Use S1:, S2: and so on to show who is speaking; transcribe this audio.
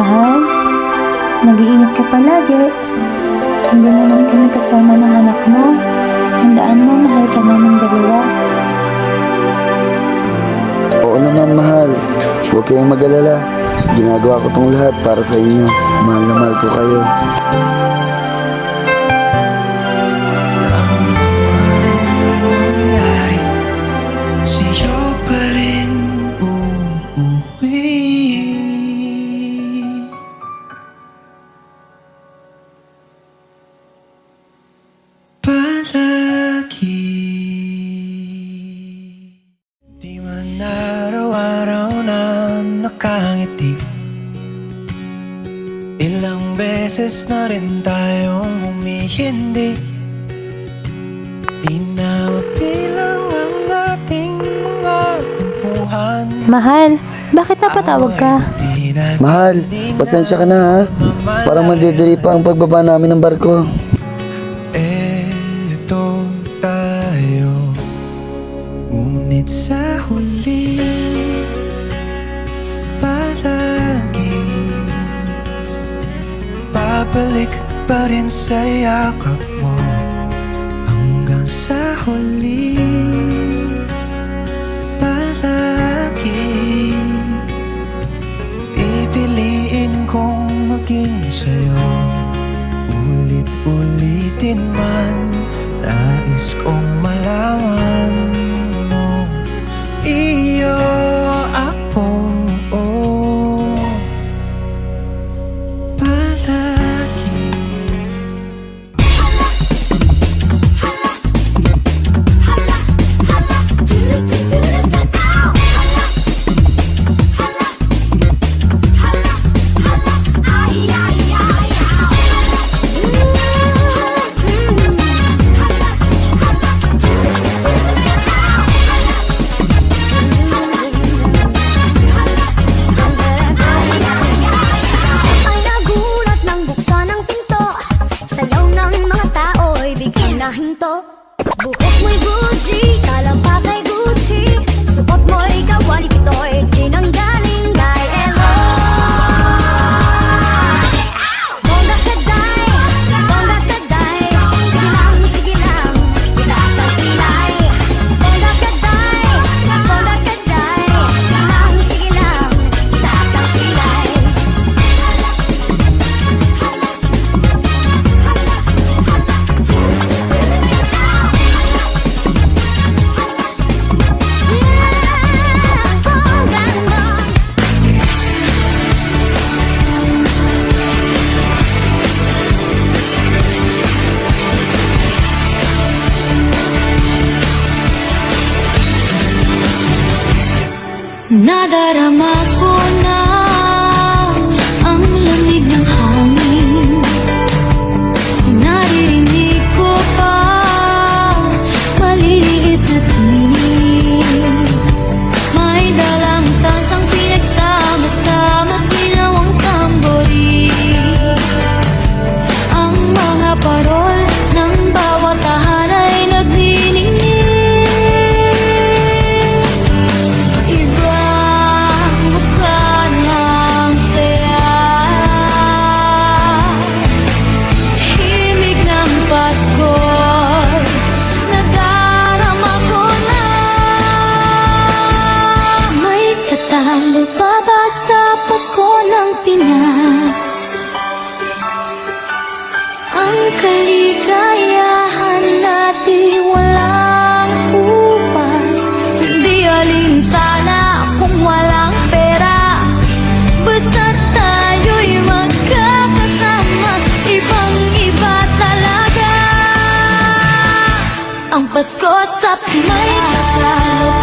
S1: Mahal, mag-iingat ka palagi. Hindi mo man kami kasama ng anak mo. Tandaan mo, mahal ka naming dalawa.
S2: Oo naman, mahal. Huwag kayong mag-alala. Ginagawa ko tong lahat para sa inyo. Mahal na mahal ko kayo.
S3: Sa'yo pa rin uuwi. Palagi. Di man araw-araw na nakangiti. Ilang beses na rin tayong humihindi. Di na mapilang ang ating mga tampuhan.
S1: Mahal, bakit napatawag ka?
S2: Mahal, pasensya ka na ha. Parang mandidiri pa ang pagbaba namin ng barko.
S3: Eto tayo, ngunit sa huli palagi babalik pa rin sa yakap mo. Hanggang sa huli palagi pipiliin kong maging sa'yo. Ulit-ulitin man, nais kong malaman mo. Iyo ako, palagi.
S4: Hinto, buhok mo'y Gucci, talapa kay Gucci, supot mo'y kawali kito'y tinanggaling kay Elo. Bongga kaday, sige lang, itaas ang kilay. Bongga kaday, sige lang, itaas ang kilay.
S1: Nadarama ko na ang lamig ng hangin. Naririnig ko pa maliliit na tinig. May dalang tansang pinagsama-sama, ginawang tambori. Ang mga parol ng bawat tahan ay nagniningning. Pasko ng Pinas, ang kaligayahan natin walang upas. Di alintana kung walang pera, basta tayo'y magkakasama. Ibang iba talaga ang Pasko sa Pinas.